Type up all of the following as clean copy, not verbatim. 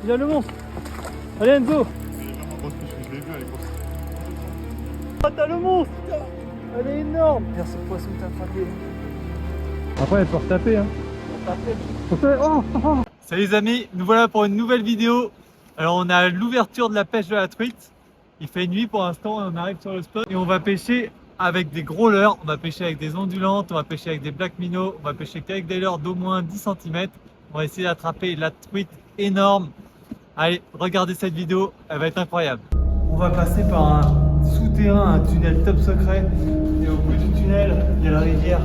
Il a le monstre. Allez Enzo. Je l'ai vu, elle est grosse. Ah, t'as le monstre. Elle est énorme. Regarde ce poisson que t'as attrapé. Après elle peut retaper hein. Salut les amis, nous voilà pour une nouvelle vidéo. Alors on a l'ouverture de la pêche de la truite. Il fait nuit pour l'instant et on arrive sur le spot. Et on va pêcher avec des gros leurres. On va pêcher avec des ondulantes, on va pêcher avec des black minnows, on va pêcher qu'avec des leurres d'au moins 10 cm. On va essayer d'attraper la truite énorme. Allez, regardez cette vidéo, elle va être incroyable. On va passer par un souterrain, un tunnel top secret. Et au bout du tunnel, il y a la rivière.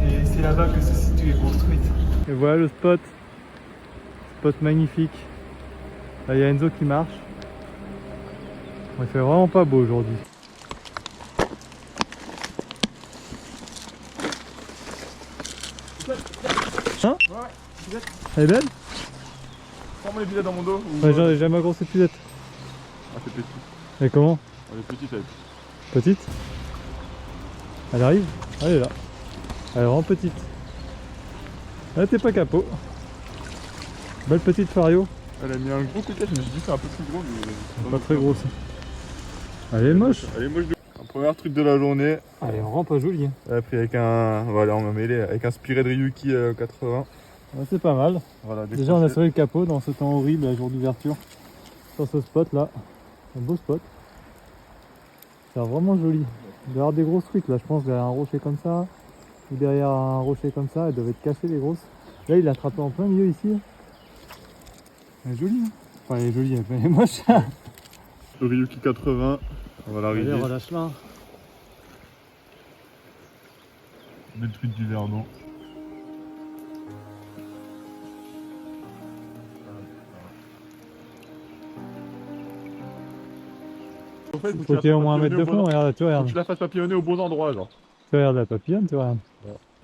Et c'est là-bas que se situent les grosses truites. Et voilà le spot. Spot magnifique. Là, il y a Enzo qui marche. Il fait vraiment pas beau aujourd'hui. Hein? Ouais, Elle est belle? prends-moi les billets dans mon dos. Ouais, j'ai ma grosse épuisette. Ah, c'est petit. Et comment? Elle est petite, elle. Petite? Elle arrive? Elle est là. Elle est vraiment petite. Elle t'es pas capot. Belle petite fario. Elle a mis un gros coup de tête, je me suis dit c'est un peu plus gros, mais. Pas très grosse. Elle est moche. Elle est moche de. Un premier truc de la journée. Elle est vraiment pas jolie. Elle a pris avec un. Voilà, on m'a mêlé avec un Spirit Ryuki 80. Ouais, c'est pas mal. Voilà, Déjà, on a sauvé le capot dans ce temps horrible, la jour d'ouverture. Sur ce spot là. Un beau spot. C'est vraiment joli. Il doit y avoir des grosses truites là, je pense, derrière un rocher comme ça. Ou derrière un rocher comme ça, elles doivent être cachées les grosses. Là, il l'a attrapé en plein milieu ici. Elle est jolie, hein. Enfin, elle est jolie, elle est moche. Le Ryuki 80. On va l'arriver. Allez, relâche-la. Belle truite du Verdon. En fait, Faut qu'il y ait au moins un mètre de fond, regarde, tu Faut regardes. que tu la fasses papillonner au bon endroit, genre. Tu regardes la papillonne, tu regardes.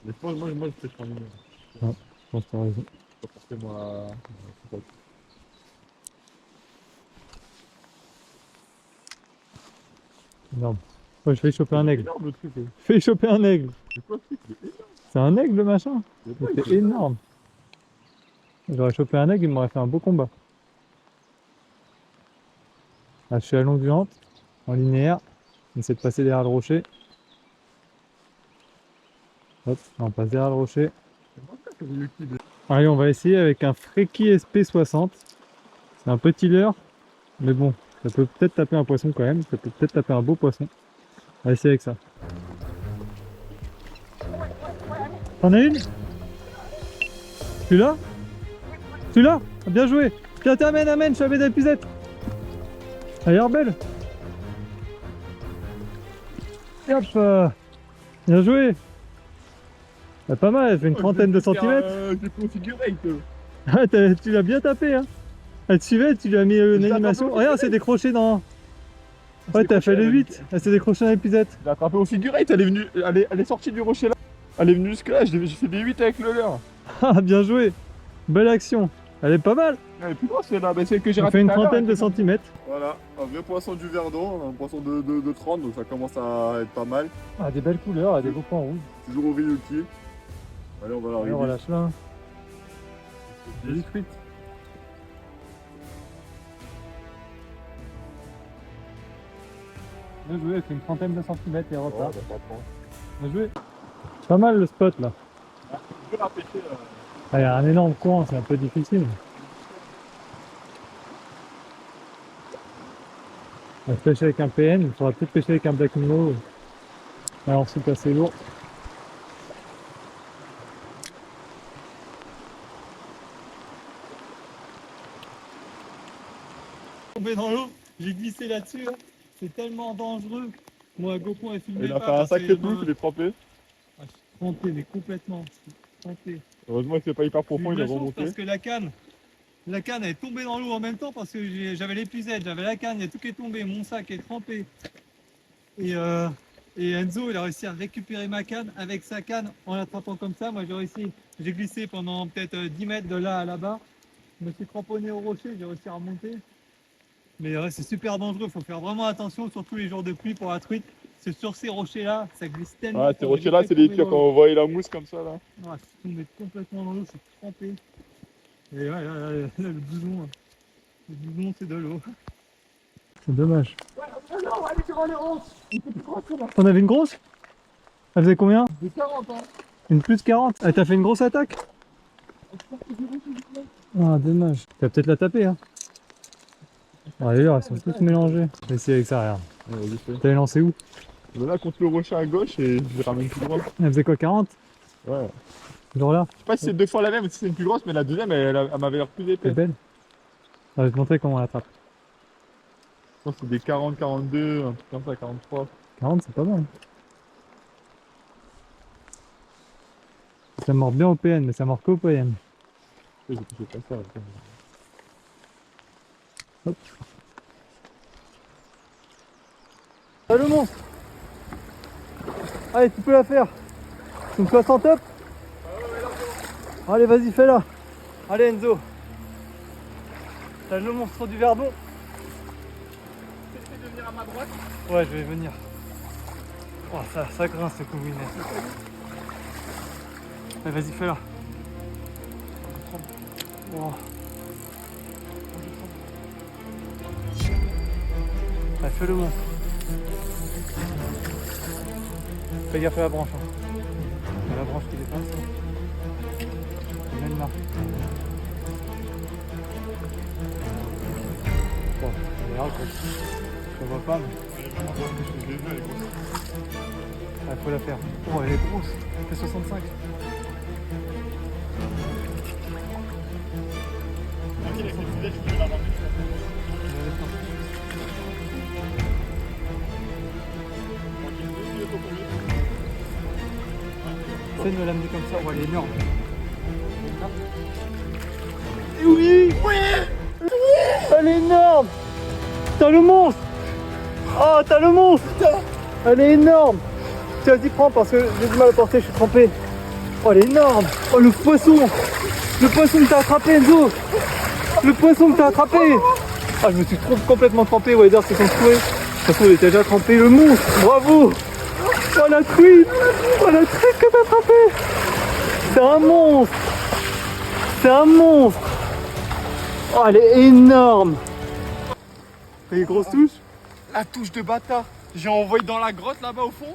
Mais moi je fais 3 minutes. Je pense que t'as raison. Pas forcément à. Énorme. Ouais, je vais choper un aigle. Énorme le truc. Je vais choper un aigle. C'est quoi ce truc? Il est énorme. C'est un aigle le machin. Il est pas C'est énorme. J'aurais chopé un aigle, il m'aurait fait un beau combat. Là, je suis à longue jante, en linéaire. On essaie de passer derrière le rocher. Hop, on passe derrière le rocher. C'est le Ryuki de. Allez, on va essayer avec un Freki SP60. C'est un petit leurre, mais bon, ça peut peut-être taper un poisson quand même. Ça peut peut-être taper un beau poisson. On va essayer avec ça. T'en as une? Tu l'as? Tu l'as? Bien joué! Tiens, amène, je suis avec des puzettes. Elle a l'air belle. Et hop, bien joué. Pas mal, elle fait une trentaine de centimètres. J'ai pris au figurate. Ah, tu l'as bien tapé, hein. Elle te suivait, tu lui as mis une animation. Regarde, elle s'est décrochée dans... Ouais, t'as fait le 8. Elle s'est décrochée dans l'épuisette. Je l'ai attrapé au figurate, elle est venue, elle est sortie du rocher là. Elle est venue jusque là, j'ai fait des 8 avec le leurre. Ah, bien joué. Belle action. Elle est pas mal. Elle est plus grosse celle-là, mais c'est que j'ai Elle raté. fait une tout à l'heure, trentaine de avec le- centimètres. Voilà, un vrai poisson du Verdon, un poisson de 30, donc ça commence à être pas mal. Ah, des belles couleurs, elle a des beaux points rouges. Toujours au Ryuki. Allez, on va Allez, l'arriver. relâche-la. Jolie truite. Bien joué, elle fait une trentaine de centimètres et repart. Bien joué. Pas mal le spot là. Je vais la pêcher là. Ah, il y a un énorme coin, c'est un peu difficile. On va pêcher avec un PN, il faudra peut-être pêcher avec un Black Minnow. Alors c'est assez lourd. Tombé dans l'eau, j'ai glissé là-dessus, hein. C'est tellement dangereux. Moi, GoPro a filmé. Il a fait un sacré bout, il est trempé. Ah, je suis trempé, mais complètement. Je suis trempé. Heureusement que c'est pas hyper profond, il a remonté. Parce que la canne est tombée dans l'eau en même temps parce que j'avais l'épuisette, j'avais la canne, il y a tout qui est tombé, mon sac est trempé. Et Enzo, il a réussi à récupérer ma canne avec sa canne en l'attrapant comme ça. Moi, j'ai glissé pendant peut-être 10 mètres de là à là-bas. Je me suis cramponné au rocher, j'ai réussi à remonter. Mais ouais, c'est super dangereux, il faut faire vraiment attention, surtout les jours de pluie pour la truite. C'est sur ces rochers-là, ça glisse tellement. Ah, ces rochers-là, c'est les pires quand on voit la mousse comme ça là. Ouais, je suis tombé complètement dans l'eau, je suis trempé. Et ouais, là, le bouson. c'est de l'eau. C'est dommage. T'en avais une grosse? Elle faisait combien? De 40 ans. Une plus de 40? Ah, t'as fait une grosse attaque? Ah, dommage. Tu vas peut-être la taper, hein. Ah, d'ailleurs, elles sont toutes mélangées. Essaye avec ça, regarde. Ouais, vas-y, fais. T'avais lancé où? Là, contre le rocher à gauche et je les ramène tout droit. Elle faisait quoi, 40? Ouais. Genre là? Je sais pas si c'est deux fois la même ou si c'est une plus grosse, mais la deuxième, elle m'avait l'air plus C'est épaisse. belle. Je vais te montrer comment on l'attrape. Je pense que c'est des 40, 42, un truc comme ça, 43. 40, c'est pas mal. Ça mord bien au PN, mais ça mord qu'au PN. J'ai touché pas ça. Attends. Hop. Ah, le monstre! Allez, tu peux la faire! C'est une 60 up? Allez, vas-y, fais-la! Allez, Enzo! T'as le monstre du Verdon? Tu de venir à ma droite? Ouais, je vais venir. Oh, ça grince ce combiné. Allez, vas-y, fais-la. Oh. Allez, fais le monstre. Fais gaffe à la branche. Hein. Il y a la branche qui dépasse. Même là. Bon, merde, je vois pas, mais. Ah, faut la faire. Oh, elle est grosse. Elle fait 65. C'est une lame comme ça, oh, elle est énorme. Et oui! Oui! Elle est énorme! T'as le monstre! Oh, t'as le monstre! Elle est énorme! Tiens, vas-y, prends parce que j'ai du mal à porter, je suis trempé. Oh, elle est énorme! Oh, le poisson! Le poisson que t'as attrapé, Enzo! Le poisson que t'as attrapé! Ah, je me suis complètement trempé, Wader, c'est construit. De toute façon, il était déjà trempé. Le monstre! Bravo! Oh, la truite! Oh, la truite que t'as attrapée! C'est un monstre! C'est un monstre! Oh, elle est énorme! T'as une grosse touche? La touche de bâtard. J'ai envoyé dans la grotte là-bas au fond.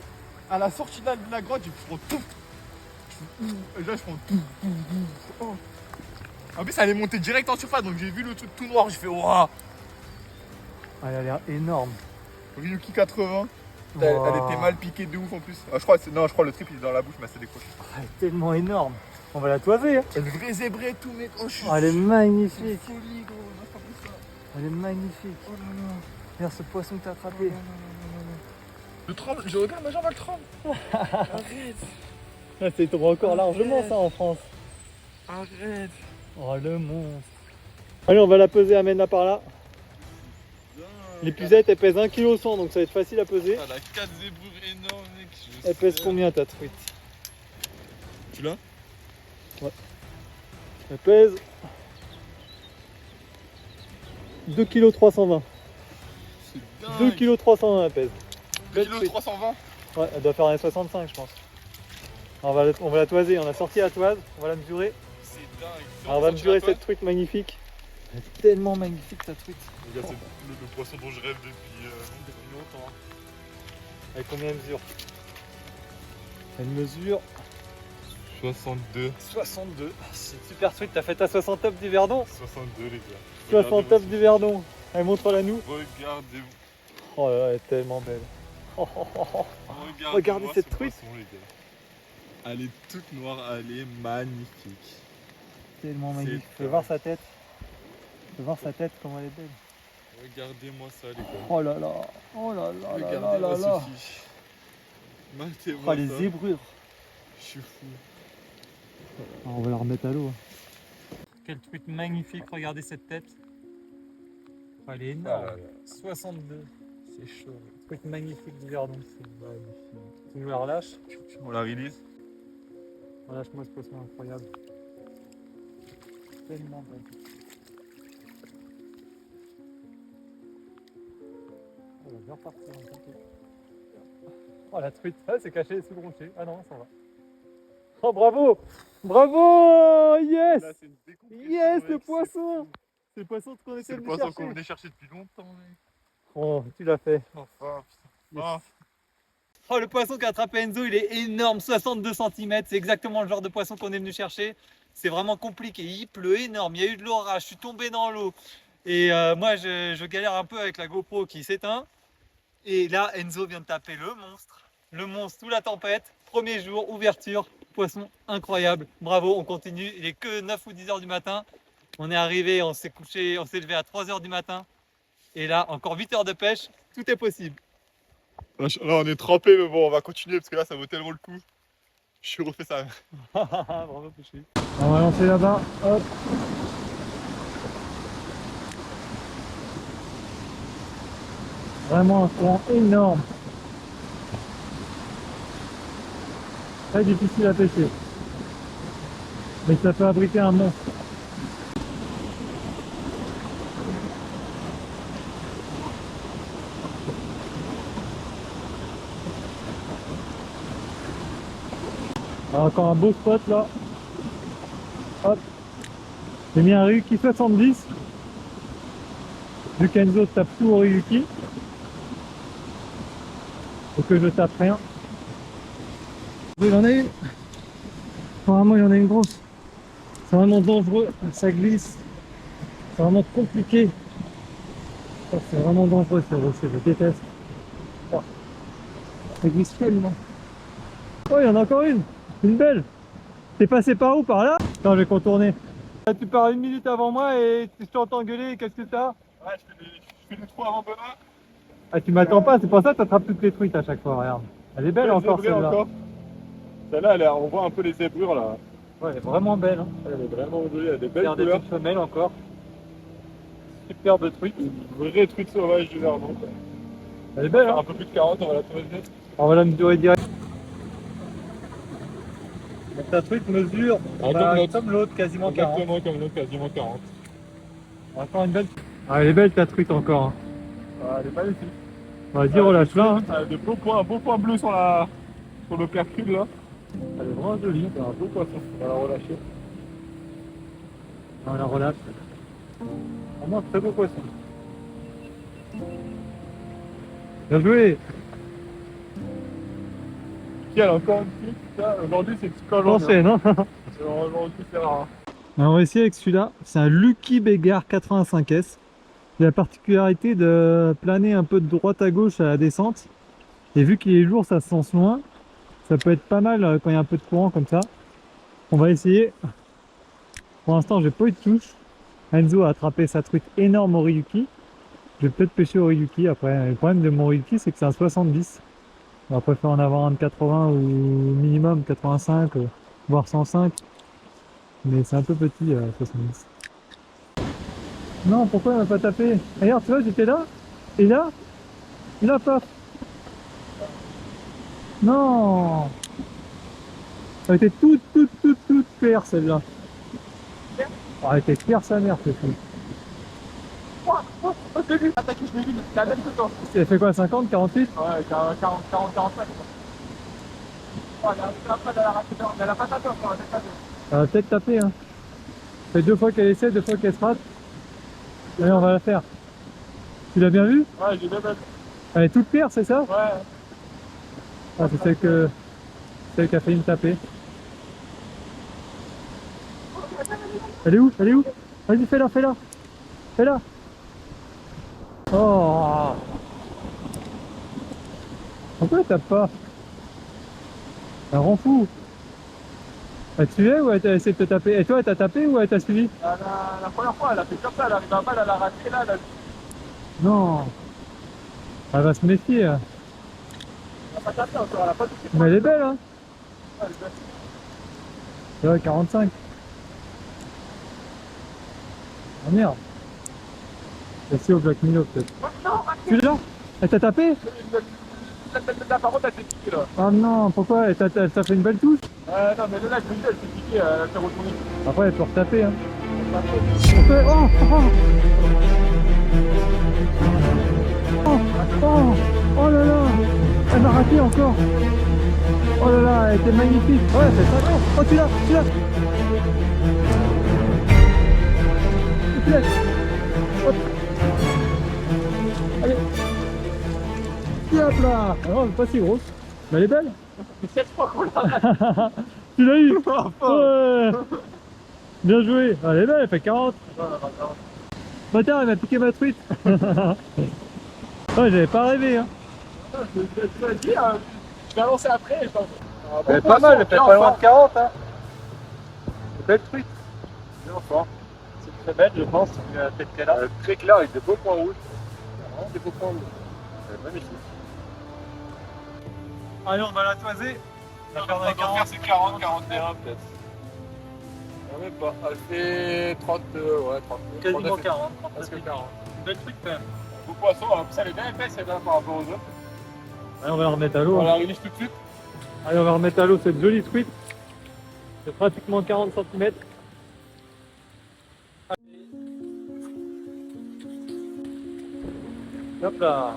À la sortie de la grotte, j'ai fait tout. Et là, je prends tout. Oh. En plus, elle est montée direct en surface, donc j'ai vu le truc tout noir. J'ai fait waouh. Elle a l'air énorme. Ryuki 80. Elle Wow. était mal piquée de ouf en plus. Ah, je crois le trip il est dans la bouche, mais c'est décroché. Elle est tellement énorme. On va la toiser. Hein. Elle est vraie zébrée et tout, mec. Oh, je suis. Oh, elle est magnifique. Folie, gros. On a pas vu ça. Elle est magnifique. Oh là là. Regarde ce poisson que t'as attrapé. Je tremble, je regarde ma jambe, elle tremble. Arrête. Ah, c'est encore largement ça en France. Arrête. Oh le monstre. Allez, on va la peser, amène-la par là. L'épuisette, elle pèse 1,1 kg, donc ça va être facile à peser. Elle a 4 zébrures énormes, mec. Elle pèse combien ta truite? Tu l'as? Ouais. Elle pèse 2,320 kg. C'est dingue. 2,320 kg elle pèse. 2,320 kg. Ouais, elle doit faire 1,65 je pense. Alors, on va la toiser, on a sorti la toise, on va la mesurer. C'est dingue. Alors, on va mesurer cette truite magnifique. Elle est tellement magnifique ta truite. Regarde, c'est le poisson dont je rêve depuis longtemps. Avec combien elle mesure? Elle mesure 62. 62. C'est une super truite, t'as fait ta 60 top du Verdon? 62 les gars. 60 top du Verdon. Allez, montre-la nous. Regardez-vous. Oh là là, elle est tellement belle. Oh, oh, oh, oh. Regardez cette truite. Poisson, les gars. Elle est toute noire, elle est magnifique. Tellement magnifique. C'est Tu peux voir sa tête. Tu peux voir sa tête, comment elle est belle. Regardez-moi ça les gars. Oh là là. Oh là là là là Regardez-moi là là. ceci. Matez-moi Oh, les ça. zébrures. Je suis fou. On va la remettre à l'eau. Quelle truite magnifique, regardez cette tête. Oh, elle est énorme. Ah là là. 62. C'est chaud. Truite magnifique du Verdon. C'est magnifique. Tu nous la relâches? On la release. Relâche-moi ce poisson incroyable. Tellement belle. On va bien repartir un peu. Oh la truite, ah, c'est caché sous le rocher. Ah non, ça va. Oh bravo! Bravo! Yes! Là, c'est une décompression, Yes, mec, le c'est poisson! fou. C'est le poisson qu'on C'est essaie le de poisson chercher. qu'on venait chercher depuis longtemps, mec. Oh, tu l'as fait. Enfin, putain. Yes. Ah. Oh, le poisson qu'a attrapé Enzo, il est énorme, 62 cm. C'est exactement le genre de poisson qu'on est venu chercher. C'est vraiment compliqué. Il pleut énorme. Il y a eu de l'orage. Je suis tombé dans l'eau. Et moi, je galère un peu avec la GoPro qui s'éteint. Et là, Enzo vient de taper le monstre. Le monstre sous la tempête. Premier jour, ouverture. Poisson incroyable. Bravo, on continue. Il est que 9 ou 10 heures du matin. On est arrivé, on s'est couché, on s'est levé à 3 heures du matin. Et là, encore 8 heures de pêche. Tout est possible. Là, on est trempé, mais bon, on va continuer parce que là, ça vaut tellement le coup. Je refais ça. Bravo, pêché. On va lancer là-bas. Hop. Vraiment un courant énorme. Très difficile à pêcher. Mais ça peut abriter un monstre. Alors, encore un beau spot là. Hop. J'ai mis un Ryuki 70. Vu qu'Enzo tape tout au Ryuki. Et que je tape rien. Il y en a une. Apparemment il y en a une grosse. C'est vraiment dangereux, ça glisse. C'est vraiment compliqué. Oh, c'est vraiment dangereux ces rochers, je déteste. Oh. Ça glisse tellement. Oh, il y en a encore une belle. T'es passé par où? Par là? Attends, je vais contourner. Tu pars 1 minute avant moi et je t'entends gueuler, qu'est-ce que t'as? Ouais, je fais des trous avant Benoît. Ah, tu m'attends pas, c'est pour ça que t'attrapes toutes les truites à chaque fois, regarde. Elle est belle encore celle-là. Celle-là, on voit un peu les zébrures là. Ouais, elle est vraiment belle. Hein. Elle est vraiment jolie, elle a des belles Regarde des couleurs. petites femelles encore. Superbe truite. Une vraie truite sauvage du Verdon. Elle est belle, hein. Un peu plus de 40, on va la tourner. On va la mesurer direct. Donc ta truite mesure comme l'autre, quasiment 40. Exactement comme l'autre, quasiment 40. Encore une belle. Ah, elle est belle ta truite encore. Hein. Ah, elle est magnifique. Vas-y, relâche-la. Hein. Elle a de beaux points bleus sur le percule là. Elle est vraiment jolie. C'est un beau poisson, on va la relâcher. On la relâche. Vraiment un très beau poisson. Bien joué. Qui elle a encore une petite, ça, aujourd'hui c'est super Je pensais, non? Aujourd'hui c'est rare. On va essayer avec celui-là. C'est un Lucky Beggar 85S. Il a la particularité de planer un peu de droite à gauche à la descente. Et vu qu'il est lourd, ça se sent loin. Ça peut être pas mal quand il y a un peu de courant comme ça. On va essayer. Pour l'instant, j'ai pas eu de touche. Enzo a attrapé sa truite énorme au Ryuki. Je vais peut-être pêcher au Ryuki après. Le problème de mon Ryuki, c'est que c'est un 70. On va préférer en avoir un de 80 ou minimum 85, voire 105. Mais c'est un peu petit, 70. Non, pourquoi il m'a pas tapé? Regarde, tu vois, j'étais là. Et là, il a pas. Non. Elle était toute claire celle-là. Oh, elle était claire sa mère, c'est fou. Je l'ai vu, attaqué, je l'ai vu, la même que toi. Elle fait quoi, 50, 48? Ouais, 40, 45. Oh, elle a pas tapé encore, elle a tapé. Elle va peut-être taper, hein. Ça fait 2 fois qu'elle essaie, 2 fois qu'elle se rate. Allez, on va la faire. Tu l'as bien vu? Ouais, j'ai bien vu. Elle est toute claire, c'est ça? Ouais. Ah, c'est celle qui a failli me taper. Elle est où? Elle est où? Vas-y, fais-la, fais-la. Fais-la. Oh. Pourquoi elle tape pas? Elle rend fou. Elle te suivait ou elle a essayé de te taper? Et toi, elle t'a tapé ou elle t'a suivi? La première fois, elle a fait comme ça, elle arrive à mal, elle a raté là, elle a... Non. Elle va se méfier. Hein. Elle a pas tapé encore, elle a pas touché. Mais elle est belle, hein? Ouais, elle est belle. C'est vrai, 45. Ah merde. Celle-ci au Black Milo peut-être. Tu l'as? Elle t'a tapé? Là, par contre, elle s'est piquée là. Ah non, pourquoi? Elle t'a fait une belle touche? Non, mais là, je me dis, elle s'est piquée, elle s'est retournée. Après, elle peut retaper. Hein. Oh, oh là là! Elle m'a raté encore! Oh là là, elle était magnifique! Ouais, c'est 50! Oh, tu l'as! Tu l'as! Hop là. Alors, elle est pas si grosse. Mais elle est belle. C'est 7 fois qu'on l'a. Tu l'as eu. Ouais. Bien joué. Elle est belle, elle fait 40. Bah tiens, elle m'a piqué ma truite. Ouais, j'avais pas rêvé. Hein. Tu m'as dit, je vais lancer après. Elle est pas mal, elle fait pas loin de 40. Hein. Belle truite. Bien fort. C'est très belle, je pense, vu la tête qu'elle a. Très clair avec des beaux points rouges. Vraiment des beaux points rouges. Elle est magnifique. Allez, on va la toiser. Elle va faire 40. C'est 40, 41 peut-être. Non, même pas. Elle fait 30, ouais, 30. Quasiment 40. Presque 40. Belle truite quand même. Beau poisson, en plus elle est bien épaisse, elle est bien par rapport aux autres. Allez, on va la remettre à l'eau. On Hein. la release tout de suite. Allez, on va remettre à l'eau cette jolie truite. C'est pratiquement 40 cm. Hop là.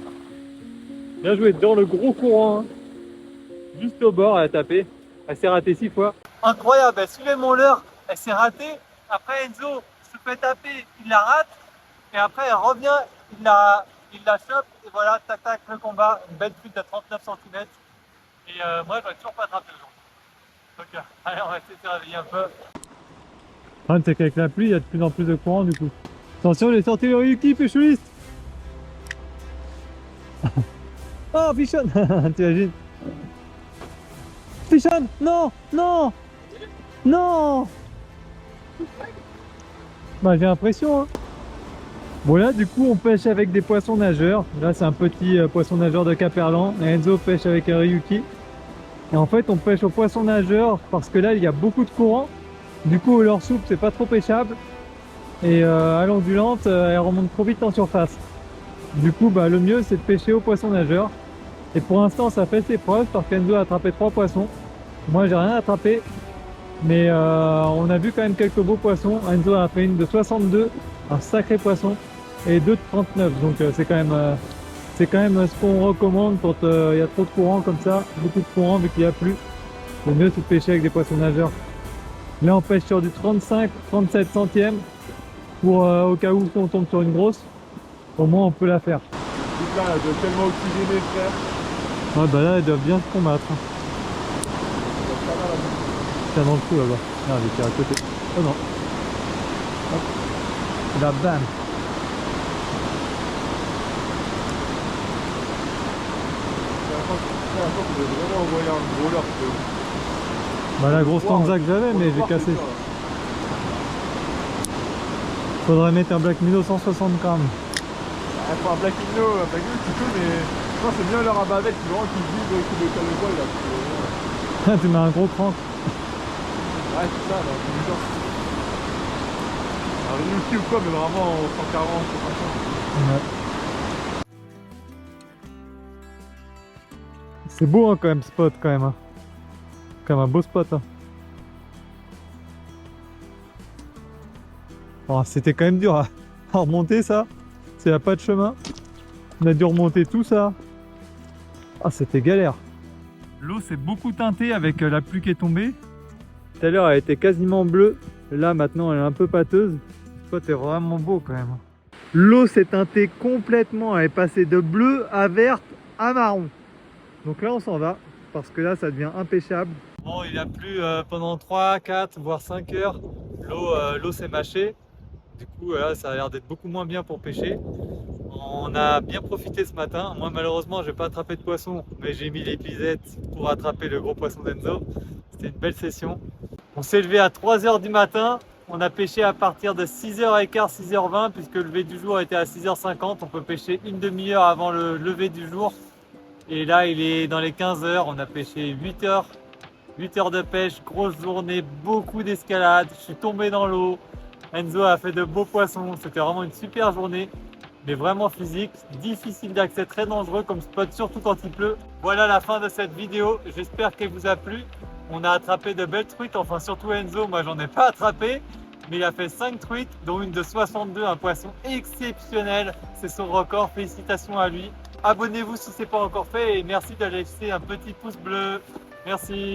Bien joué dans le gros courant. Hein. Juste au bord, elle a tapé. Elle s'est ratée 6 fois. Incroyable, elle suivait mon leurre. Elle s'est ratée. Après Enzo se fait taper, il la rate. Et après elle revient, il la chope. Et voilà, tac tac, le combat. Une belle truite de 39 cm. Et moi, je vais toujours pas attraper aujourd'hui. Donc, allez, on va essayer de se réveiller un peu. Le problème, c'est qu'avec la pluie, il y a de plus en plus de courant du coup. Attention, les sorties de Ryuki, pécholiste. Oh, Fichon. T'imagines? Fichon. Non. Non. Non. Bah, j'ai l'impression. Hein. Bon, là, du coup, on pêche avec des poissons nageurs. Là, c'est un petit poisson nageur de Caperlan. Et Enzo pêche avec un Ryuki. Et en fait, on pêche au poisson nageur parce que là, il y a beaucoup de courant. Du coup, leur soupe, c'est pas trop pêchable. Et à l'ondulante, elle remonte trop vite en surface. Du coup, bah, le mieux, c'est de pêcher au poisson nageur. Et pour l'instant, ça fait ses preuves parce qu'Enzo a attrapé 3 poissons. Moi, j'ai rien attrapé. Mais on a vu quand même quelques beaux poissons. Enzo a fait une de 62, un sacré poisson. Et 2 de 39. Donc, c'est quand même ce qu'on recommande quand il y a trop de courant comme ça, beaucoup de courant vu qu'il n'y a plus. Le mieux c'est de pêcher avec des poissons nageurs. Là on pêche sur du 35-37 centièmes pour au cas où si on tombe sur une grosse, au moins on peut la faire. Donc là, elle doit tellement oxygéner, frère. Ouais bah là elle doit bien se combattre. Tiens dans le trou là-bas. Ah elle était à côté. Oh non. Hop. Et là bam. Vous avez vraiment envoyé un gros leurre. Bah la grosse tanza que j'avais mais j'ai cassé. Faudrait mettre un Black Minnow 160 grammes. Il faut un Black Minnow tu peux, mais je pense que c'est bien leur à bavette qui vibre et qui le cale le poil là. Tu mets un gros crank. Ouais, c'est ça, là, c'est bizarre. Un Ryuki ou quoi, mais vraiment en 140, 150. Ouais. C'est beau hein, quand même spot quand même. Hein. Quand même un beau spot. Hein. Oh, c'était quand même dur à remonter ça. C'est à pas de chemin. On a dû remonter tout ça. Ah c'était galère. L'eau s'est beaucoup teintée avec la pluie qui est tombée. Tout à l'heure elle était quasiment bleue. Là maintenant elle est un peu pâteuse. Le spot est vraiment beau quand même. L'eau s'est teintée complètement. Elle est passée de bleu à verte à marron. Donc là on s'en va parce que là ça devient impêchable. Bon il a plu pendant 3, 4 voire 5 heures. L'eau s'est mâchée. Du coup là ça a l'air d'être beaucoup moins bien pour pêcher. On a bien profité ce matin. Moi malheureusement j'ai pas attrapé de poisson mais j'ai mis les pisettes pour attraper le gros poisson d'Enzo. C'était une belle session. On s'est levé à 3 h du matin. On a pêché à partir de 6h15, 6h20 puisque le lever du jour était à 6h50. On peut pêcher une demi-heure avant le lever du jour. Et là, il est dans les 15 h. On a pêché 8 heures. 8 heures de pêche, grosse journée, beaucoup d'escalade. Je suis tombé dans l'eau. Enzo a fait de beaux poissons. C'était vraiment une super journée, mais vraiment physique. Difficile d'accès, très dangereux comme spot, surtout quand il pleut. Voilà la fin de cette vidéo. J'espère qu'elle vous a plu. On a attrapé de belles truites, enfin surtout Enzo. Moi, j'en ai pas attrapé. Mais il a fait 5 truites, dont une de 62, un poisson exceptionnel. C'est son record, félicitations à lui. Abonnez-vous si ce n'est pas encore fait et merci de laisser un petit pouce bleu. Merci.